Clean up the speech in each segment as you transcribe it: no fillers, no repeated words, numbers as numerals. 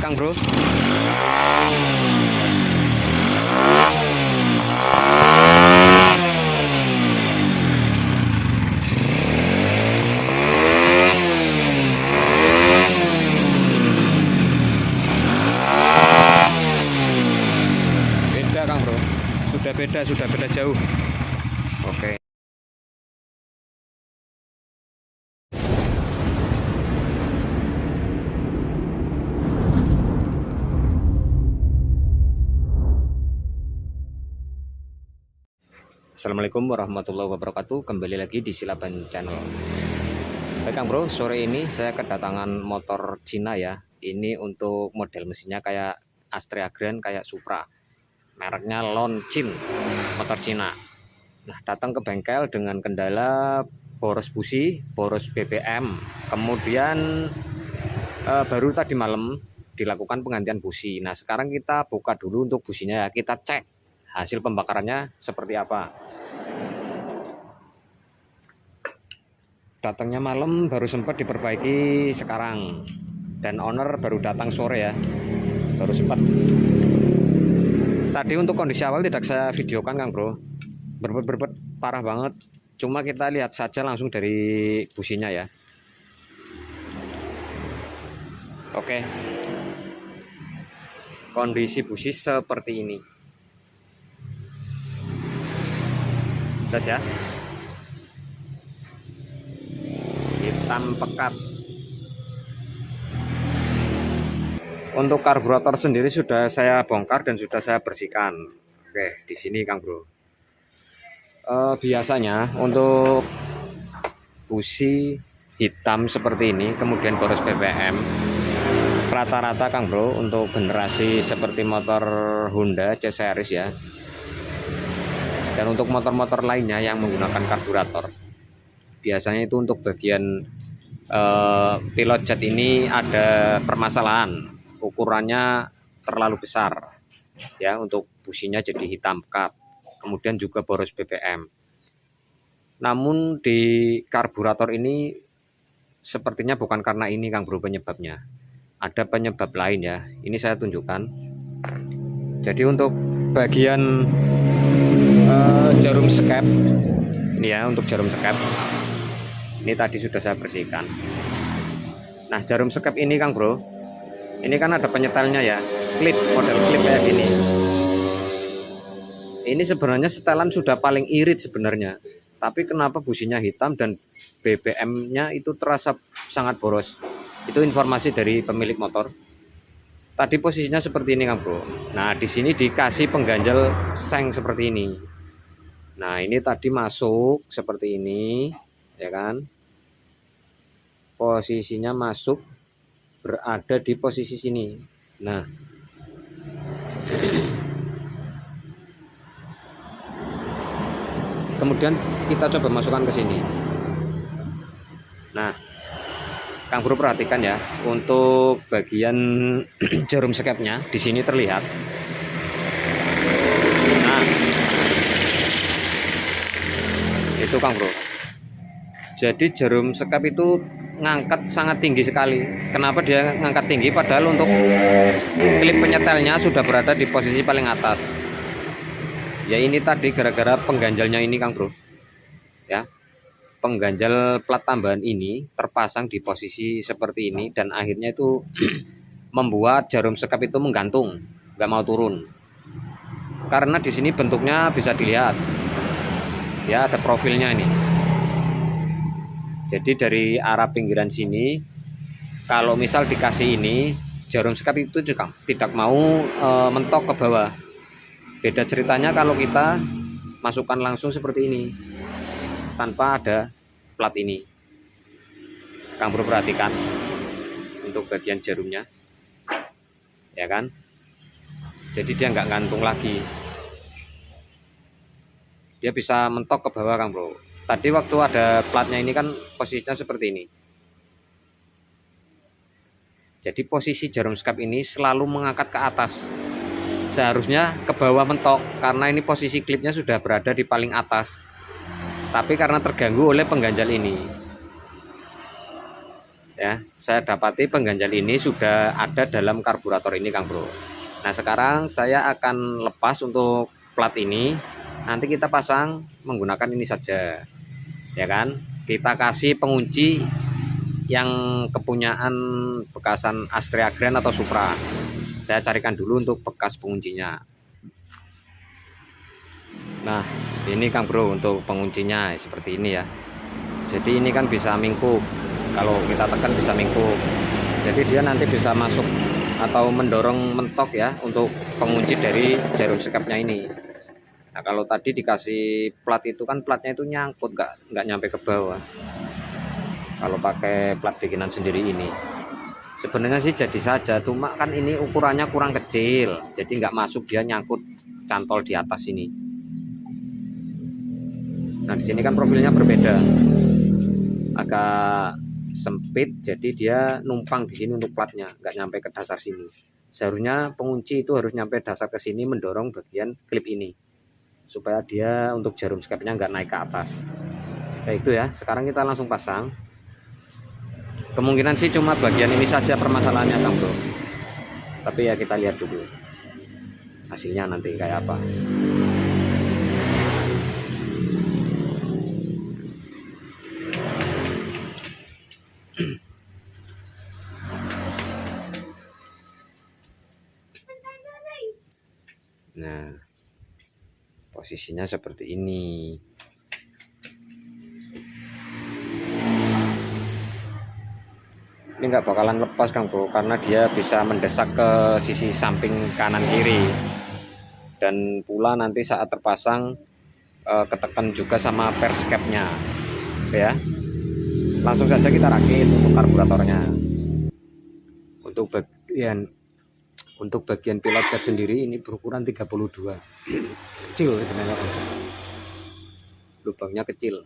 Kang Bro. Beda Kang Bro. Sudah beda jauh. Oke. Assalamualaikum warahmatullahi wabarakatuh. Kembali lagi di Silaban Channel. Baik Kang Bro, sore ini saya kedatangan motor Cina ya. Ini untuk model mesinnya kayak Astrea Grand, kayak Supra. Mereknya Lonchin, motor Cina. Nah, datang ke bengkel dengan kendala boros busi, boros BBM. Kemudian baru tadi malam dilakukan penggantian busi. Nah, sekarang kita buka dulu untuk businya ya. Kita cek hasil pembakarannya seperti apa. Datangnya malam, baru sempat diperbaiki sekarang, dan owner baru datang sore ya, baru sempat. Tadi untuk kondisi awal tidak saya videokan Kang Bro, berbet parah banget. Cuma kita lihat saja langsung dari businya ya. Oke, kondisi busi seperti ini. Jelas ya, hitam pekat. Untuk karburator sendiri sudah saya bongkar dan sudah saya bersihkan. Oke, di sini Kang Bro. Biasanya untuk busi hitam seperti ini, kemudian boros BBM, rata-rata Kang Bro untuk generasi seperti motor Honda C series ya, dan untuk motor-motor lainnya yang menggunakan karburator, biasanya itu untuk bagian pilot jet ini ada permasalahan, ukurannya terlalu besar ya, untuk businya jadi hitam pekat, kemudian juga boros BBM. Namun di karburator ini sepertinya bukan karena ini Kang Bro penyebabnya, ada penyebab lain ya. Ini saya tunjukkan. Jadi untuk bagian jarum skep ini ya, untuk jarum skep ini tadi sudah saya bersihkan. Nah, jarum skep ini Kang Bro, ini kan ada penyetelnya ya, klip, model klip kayak gini. Ini sebenarnya setelan sudah paling irit sebenarnya, tapi kenapa businya hitam dan BBM-nya itu terasa sangat boros. Itu informasi dari pemilik motor. Tadi posisinya seperti ini Kang Bro. Nah, di sini dikasih pengganjal seng seperti ini. Nah, ini tadi masuk seperti ini, ya kan? Posisinya masuk berada di posisi sini. Nah, kemudian kita coba masukkan ke sini. Nah, Kang Bro perhatikan ya, untuk bagian jarum skepnya di sini terlihat. Nah, itu Kang Bro. Jadi jarum skep itu ngangkat sangat tinggi sekali. Kenapa dia ngangkat tinggi? Padahal untuk klip penyetelnya sudah berada di posisi paling atas. Ya ini tadi gara-gara pengganjalnya ini Kang Bro. Ya, pengganjal plat tambahan ini terpasang di posisi seperti ini, dan akhirnya itu membuat jarum skep itu menggantung, nggak mau turun. Karena di sini bentuknya bisa dilihat, ya ada profilnya ini. Jadi dari arah pinggiran sini, kalau misal dikasih ini, jarum skep itu tidak mau mentok ke bawah. Beda ceritanya kalau kita masukkan langsung seperti ini, tanpa ada plat ini. Kang Bro perhatikan untuk bagian jarumnya, ya kan? Jadi dia nggak gantung lagi, dia bisa mentok ke bawah Kang Bro. Tadi waktu ada platnya ini kan posisinya seperti ini. Jadi posisi jarum skep ini selalu mengangkat ke atas, seharusnya ke bawah mentok, karena ini posisi klipnya sudah berada di paling atas. Tapi karena terganggu oleh pengganjal ini, Ya, saya dapati pengganjal ini sudah ada dalam karburator ini, Kang Bro. Nah, sekarang saya akan lepas untuk plat ini. Nanti kita pasang menggunakan ini saja. Ya kan? Kita kasih pengunci yang kepunyaan bekasan Astrea Grand atau Supra. Saya carikan dulu untuk bekas penguncinya. Nah, ini Kang Bro untuk penguncinya seperti ini ya. Jadi ini kan bisa mingkup. Kalau kita tekan bisa mingkup. Jadi dia nanti bisa masuk atau mendorong mentok ya untuk pengunci dari jarum sekapnya ini. Nah, kalau tadi dikasih plat itu kan platnya itu nyangkut, nggak nyampe ke bawah. Kalau pakai plat bikinan sendiri ini. Sebenarnya sih jadi saja, cuma kan ini ukurannya kurang kecil, jadi nggak masuk, dia nyangkut cantol di atas ini. Nah, di sini kan profilnya berbeda, agak sempit, jadi dia numpang di sini untuk platnya, nggak nyampe ke dasar sini. Seharusnya pengunci itu harus nyampe dasar ke sini mendorong bagian klip ini, supaya dia untuk jarum skepnya nggak naik ke atas. Kayak itu ya. Sekarang kita langsung pasang. Kemungkinan sih cuma bagian ini saja permasalahannya, Kang Bro. Tapi ya kita lihat dulu hasilnya nanti kayak apa. Nah, posisinya seperti ini. Ini nggak bakalan lepas, Kang Bro, karena dia bisa mendesak ke sisi samping kanan kiri, dan pula nanti saat terpasang ketekan juga sama perskepnya ya. Langsung saja kita rakit untuk karburatornya. Untuk bagian pilot jet sendiri ini berukuran 32. Kecil sebenarnya, lubangnya kecil.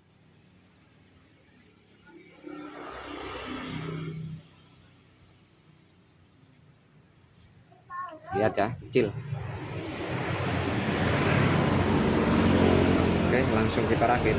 Lihat ya, kecil. Oke, langsung kita rakit.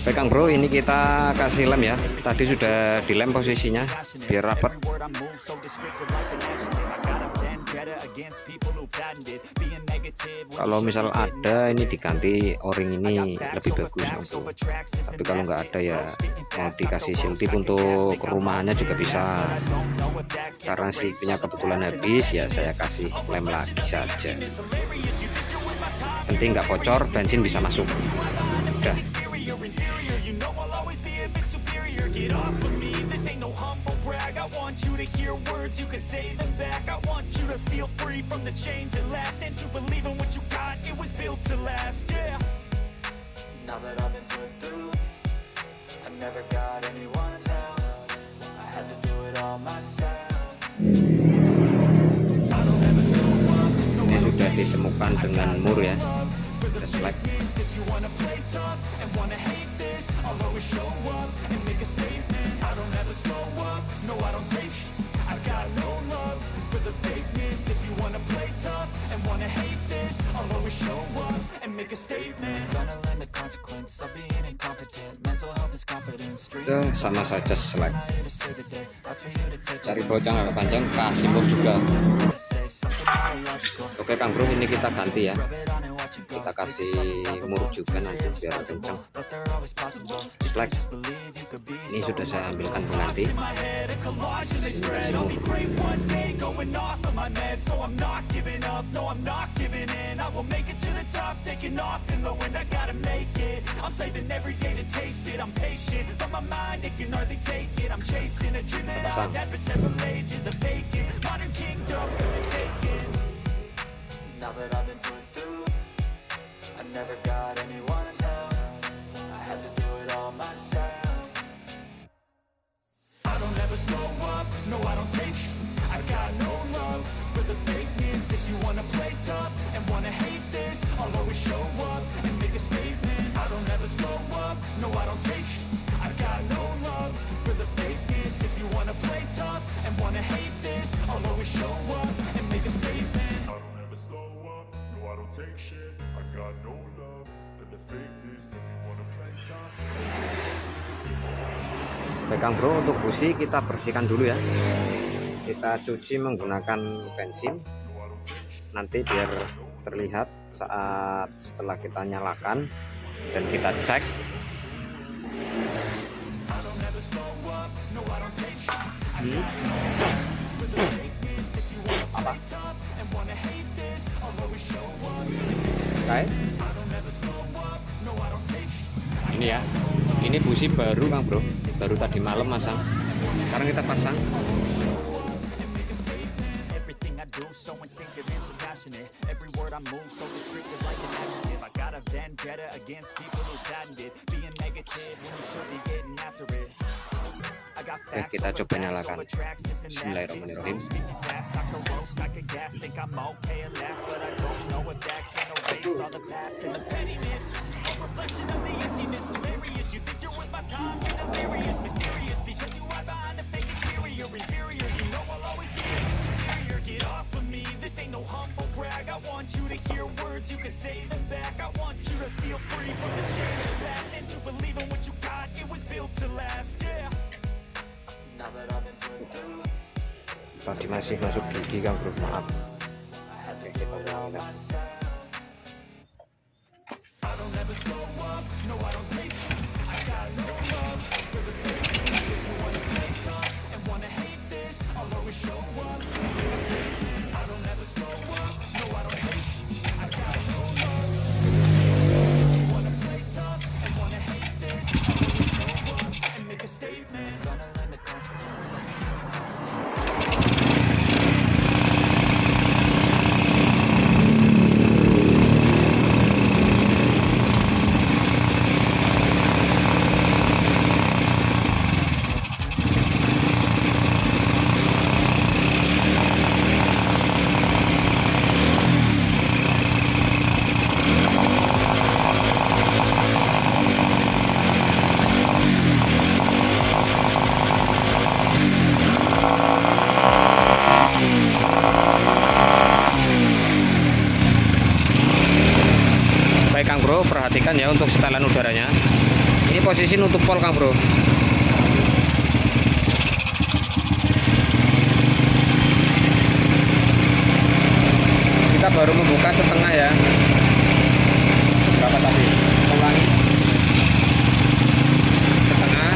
Baik Kang Bro, ini kita kasih lem ya. Tadi sudah dilem posisinya biar rapat. Kalau misal ada ini diganti o-ring ini lebih bagus untuk. Tapi kalau nggak ada ya mau dikasih seal tip untuk rumahannya juga bisa. Karena silipnya kebetulan habis ya saya kasih lem lagi saja. Penting nggak bocor, bensin bisa masuk. Udah. Get off of me, this ain't no humble brag. I want you to hear words, you can say them back. I want you to feel free from the chains that last, and to believe in what you got, it was built to last, yeah. Now that I've been put through, I never got anyone's help. I had to do it all myself. Ini sudah ditemukan dengan mur ya, select. Sama saja select. Cari bocang agak panjang, kasih mur juga. Oke Kang Bro, ini kita ganti ya. Kita kasih mur juga nanti biar kencang. Select. Ini sudah saya ambilkan pengganti. Ini kasih mur. Pasang. Now that I've been put through, I never got anyone's help. I had to do it all myself. I don't ever slow up, no I don't take. I got wanna play tough and wanna hate this, I'll always show up and make a statement. I don't ever slow up, no I don't take sh. I got no love for the fakeness. If you wanna play tough and wanna hate this, I'll always show up and make a statement. I don't ever slow up, no I don't take shit. I got no love for the fakeness. If you wanna play tough. Baik Kang Bro, untuk busi kita bersihkan dulu ya. Kita cuci menggunakan bensin. Nanti biar terlihat saat setelah kita nyalakan dan kita cek. Apa? Oke. Ini ya. Ini busi baru Kang Bro, baru tadi malam masang. Sekarang kita pasang. Everything I do so instinctive and so passionate. Every word I move so descriptive like an adjective. I got a vendetta against people who patented being negative when you should be getting after it. I got Oke, kita coba nyalakan. Bismillahirrahmanirrahim. Get off of me, this ain't no humble brag. I want you to hear words, you can say them back. I want you to feel free from the chains of past and to believe in what you got, it was built to last, yeah. Now that I've been put through, Tadi masih masuk gigi Kang Bro, maaf. Oke, kita ulang. I don't ever slow up, no I don't take shit. I got no love for the fake. If you wanna play tough and wanna hate this, I'll always show up. I don't ever slow up, no I don't take shit. I got no love. If you wanna play tough and wanna hate this, I'll always show up and make a statement. Gonna learn the consequences. Baik Kang Bro, perhatikan ya untuk setelan udaranya. Ini posisi nutup pol Kang Bro. Kita baru membuka setengah ya. Berapa tadi? Ulangi. Setengah.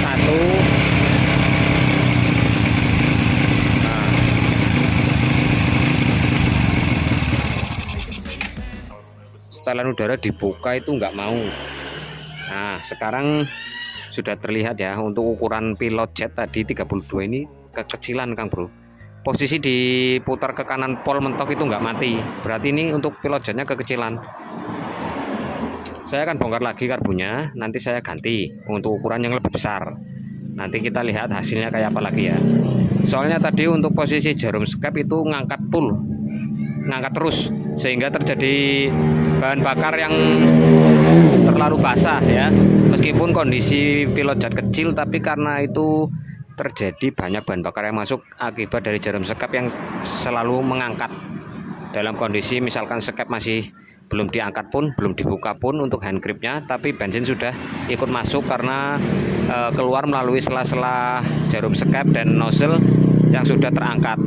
Satu. Nah. Setelan udara dibuka itu nggak mau. Nah sekarang sudah terlihat ya, untuk ukuran pilot jet tadi 32 ini kekecilan Kang Bro. Posisi diputar ke kanan pol mentok itu nggak mati, berarti ini untuk pilot jetnya kekecilan. Saya akan bongkar lagi karbunya, nanti saya ganti untuk ukuran yang lebih besar. Nanti kita lihat hasilnya kayak apa lagi ya. Soalnya tadi untuk posisi jarum skep itu ngangkat full, ngangkat terus, sehingga terjadi bahan bakar yang terlalu basah ya. Meskipun kondisi pilot jet kecil, tapi karena itu terjadi banyak bahan bakar yang masuk akibat dari jarum skep yang selalu mengangkat. Dalam kondisi misalkan skep masih belum diangkat pun, belum dibuka pun untuk hand gripnya, tapi bensin sudah ikut masuk karena keluar melalui sela-sela jarum skep dan nozzle yang sudah terangkat.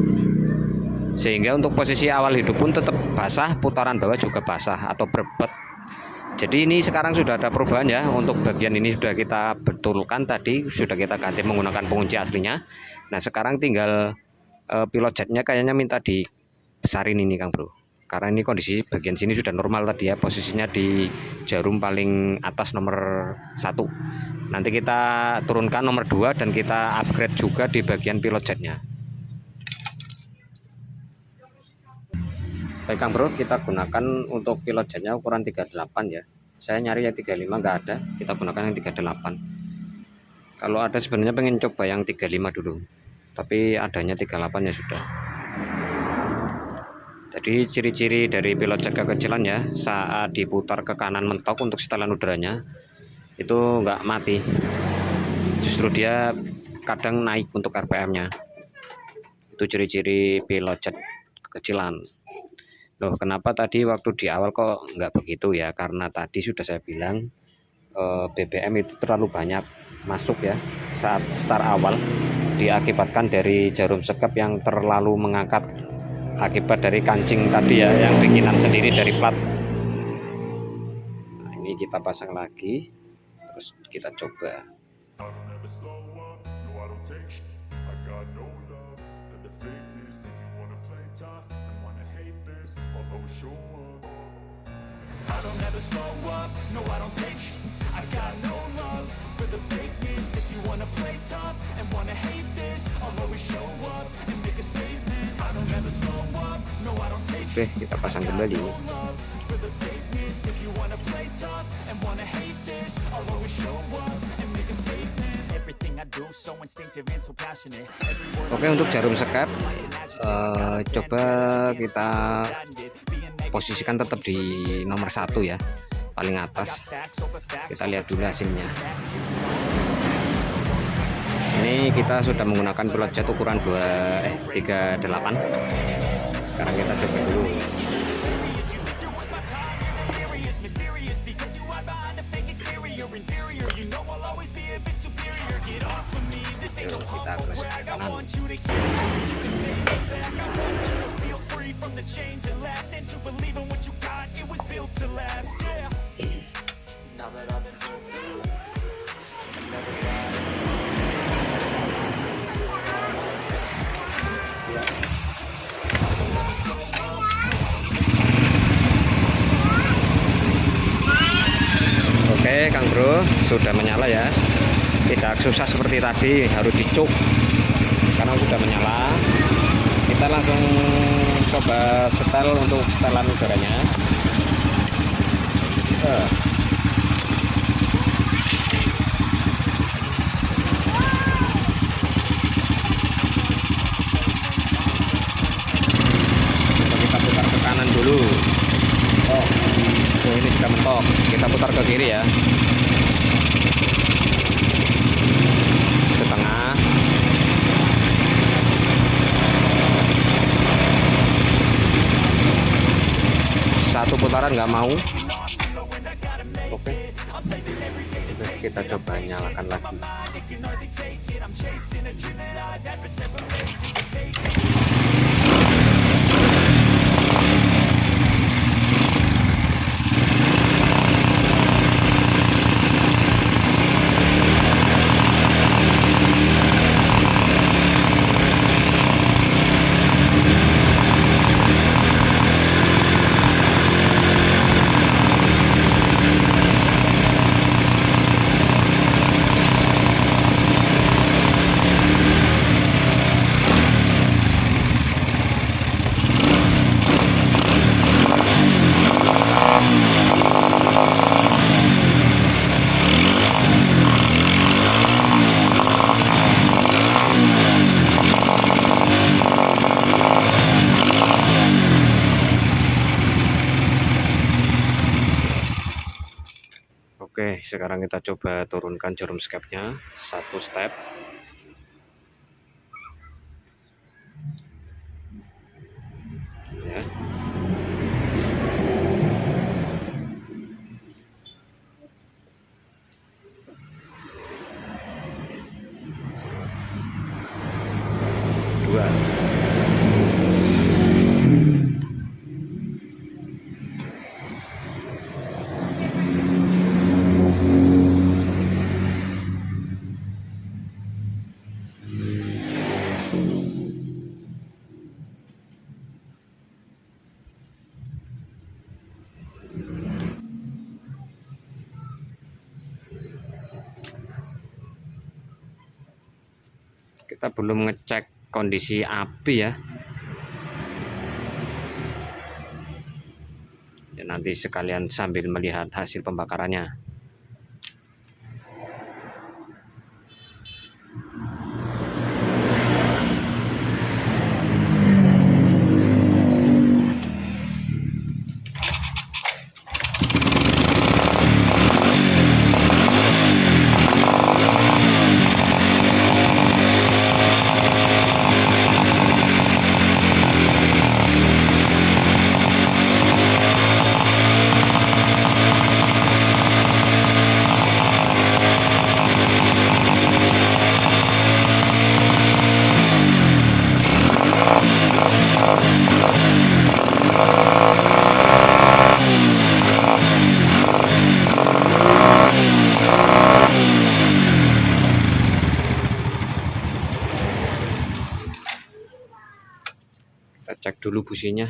Sehingga untuk posisi awal hidup pun tetap basah, putaran bawah juga basah atau berbet. Jadi ini sekarang sudah ada perubahan ya. Untuk bagian ini sudah kita betulkan, tadi sudah kita ganti menggunakan pengunci aslinya. Nah sekarang tinggal pilot jetnya kayaknya minta dibesarin ini Kang Bro, karena ini kondisi bagian sini sudah normal tadi ya, posisinya di jarum paling atas nomor 1. Nanti kita turunkan nomor 2 dan kita upgrade juga di bagian pilot jetnya. Baik Kang Bro, kita gunakan untuk pilot jetnya ukuran 38 ya. Saya nyari yang 35 nggak ada, kita gunakan yang 38. Kalau ada sebenarnya pengen coba yang 35 dulu. tapi adanya 38 ya sudah. Jadi ciri-ciri dari pilot jet kekecilan ya, saat diputar ke kanan mentok untuk setelan udaranya itu nggak mati, justru dia kadang naik untuk RPM-nya. Itu ciri-ciri pilot jet kekecilan. Loh, kenapa tadi waktu di awal kok nggak begitu ya? Karena tadi sudah saya bilang BBM itu terlalu banyak masuk ya saat start awal, diakibatkan dari jarum sekap yang terlalu mengangkat akibat dari kancing tadi ya, yang bikinan sendiri dari plat. Nah, ini kita pasang lagi, terus kita coba. I don't ever slow up, no I don't take sh- I got no love for the fakeness. If you wanna play tough and wanna hate this, I'll always show up and make a statement. I don't ever slow up, no I don't take sh- Oke, kita pasang kembali. love for the fakeness. If you wanna play tough and wanna hate this, I'll always show up and make a statement. Everything I do so instinctive and so passionate. Every word Oke, untuk jarum sekap coba kita posisikan tetap di nomor 1 ya, paling atas. Kita lihat dulu hasilnya. Ini kita sudah menggunakan pilot jet ukuran 38. Sekarang kita coba dulu. Yuk, kita ke sebelah kanan. Oke Kang Bro, sudah menyala ya, tidak susah seperti tadi harus dicuk karena sudah menyala. Kita langsung coba setel untuk setelan udaranya. Coba kita putar ke kanan dulu. Oh, ini sudah mentok. Kita putar ke kiri ya. Setengah. Satu putaran nggak mau. Oke. Kita coba nyalakan lagi. Oke, sekarang kita coba turunkan jarum skepnya satu step. Ya. Dua. Kita belum ngecek kondisi api ya. Ya, nanti sekalian sambil melihat hasil pembakarannya. Kita cek dulu businya,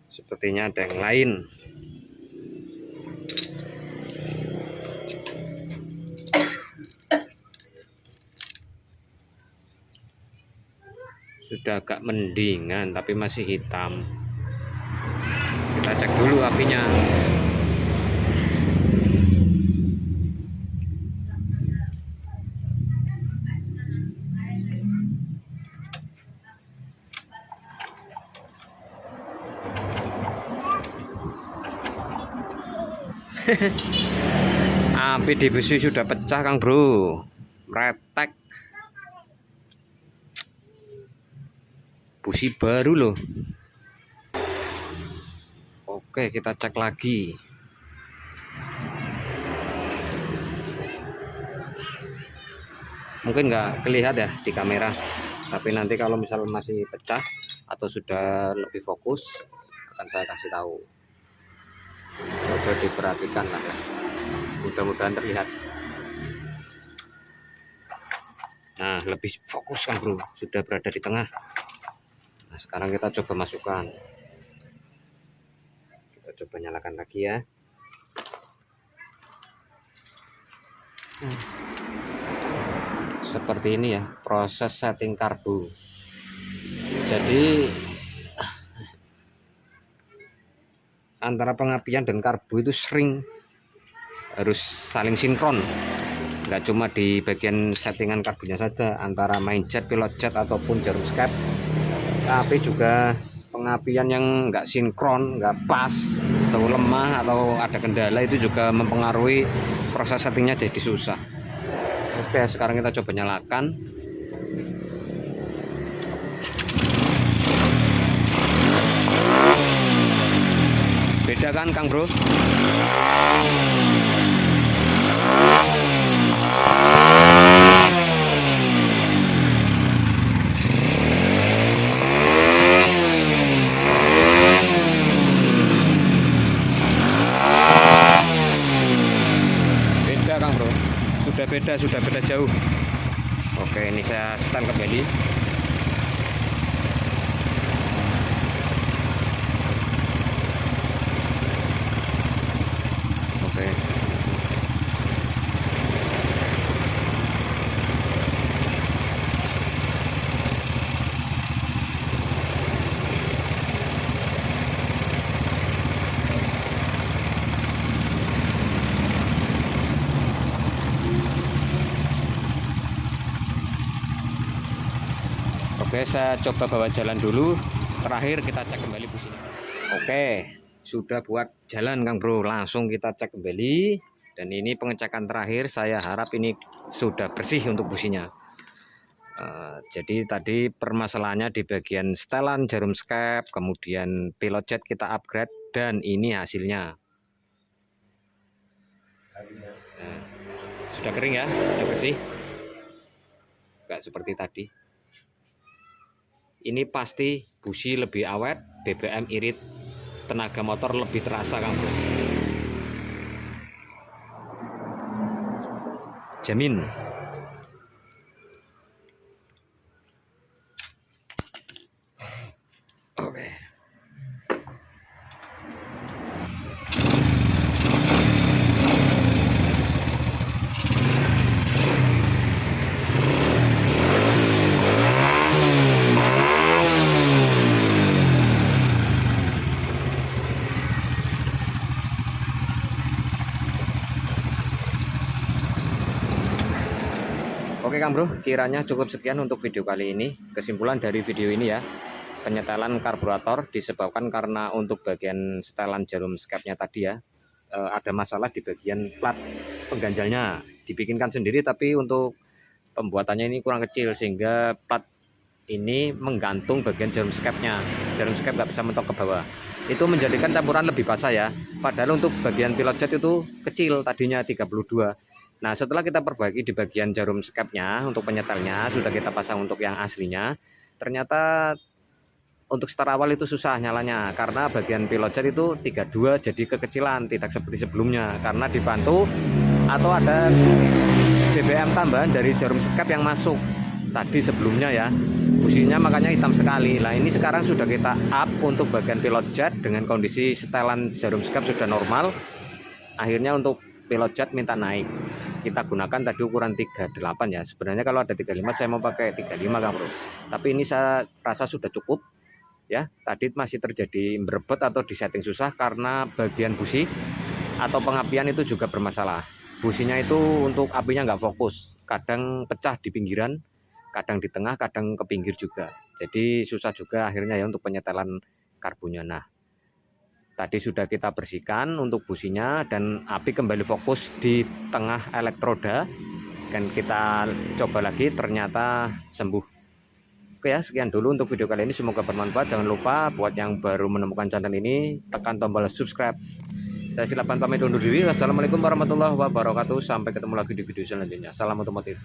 sepertinya ada yang lain. Sudah agak mendingan tapi masih hitam. Kita cek dulu apinya. Api di busi sudah pecah Kang Bro, retek. Busi baru loh. Oke, kita cek lagi. Mungkin nggak kelihatan ya di kamera, tapi nanti kalau misal masih pecah atau sudah lebih fokus akan saya kasih tahu. Coba diperhatikan lah ya, mudah-mudahan terlihat. Nah, lebih fokus kan Bro, sudah berada di tengah. Nah, sekarang kita coba masukkan. Kita coba nyalakan lagi ya. Seperti ini ya proses setting karbu. Jadi antara pengapian dan karbu itu sering harus saling sinkron. Nggak cuma di bagian settingan karbunya saja, antara main jet, pilot jet ataupun jarum skep, tapi juga pengapian yang nggak sinkron, nggak pas atau lemah atau ada kendala itu juga mempengaruhi proses settingnya jadi susah. Oke, sekarang kita coba nyalakan. Beda kan Kang Bro? Sudah beda jauh. Oke, ini saya setel kembali. Oke. Oke, saya coba bawa jalan dulu. Terakhir kita cek kembali businya. Oke, sudah buat jalan Kang Bro. Langsung kita cek kembali. Dan ini pengecekan terakhir. Saya harap ini sudah bersih untuk businya. Jadi tadi permasalahannya di bagian setelan jarum skep, kemudian pilot jet kita upgrade, dan ini hasilnya. Nah, sudah kering ya, sudah bersih. Enggak seperti tadi. Ini pasti busi lebih awet, BBM irit, tenaga motor lebih terasa Kang Bro. Jamin. Oke. Oke Kang Bro, kiranya cukup sekian untuk video kali ini. Kesimpulan dari video ini ya, penyetelan karburator disebabkan karena untuk bagian setelan jarum skepnya tadi ya, ada masalah di bagian plat pengganjalnya. Dibikinkan sendiri tapi untuk pembuatannya ini kurang kecil sehingga plat ini menggantung bagian jarum skepnya. Jarum skep nggak bisa mentok ke bawah. Itu menjadikan campuran lebih basah ya. Padahal untuk bagian pilot jet itu kecil, tadinya 32. Nah, setelah kita perbaiki di bagian jarum skepnya untuk penyetelnya, sudah kita pasang untuk yang aslinya. Ternyata untuk start awal itu susah nyalanya karena bagian pilot jet itu 32 jadi kekecilan, tidak seperti sebelumnya karena dibantu atau ada BBM tambahan dari jarum skep yang masuk tadi sebelumnya ya. businya makanya hitam sekali. Nah ini sekarang sudah kita up untuk bagian pilot jet dengan kondisi setelan jarum skep sudah normal. Akhirnya untuk pilot jet minta naik, kita gunakan tadi ukuran 38 ya. Sebenarnya kalau ada 35 saya mau pakai 35 Kang Bro, tapi ini saya rasa sudah cukup ya. Tadi masih terjadi berebut atau disetting susah karena bagian busi atau pengapian itu juga bermasalah. Businya itu untuk apinya nggak fokus, kadang pecah di pinggiran, kadang di tengah, kadang ke pinggir juga. Jadi susah juga akhirnya ya untuk penyetelan karbonnya. Nah tadi sudah kita bersihkan untuk businya dan api kembali fokus di tengah elektroda, dan kita coba lagi ternyata sembuh. Oke ya, sekian dulu untuk video kali ini, semoga bermanfaat. Jangan lupa buat yang baru menemukan channel ini tekan tombol subscribe. Saya Silapan pamit undur diri. Wassalamualaikum warahmatullahi wabarakatuh. Sampai ketemu lagi di video selanjutnya. Salam otomotif.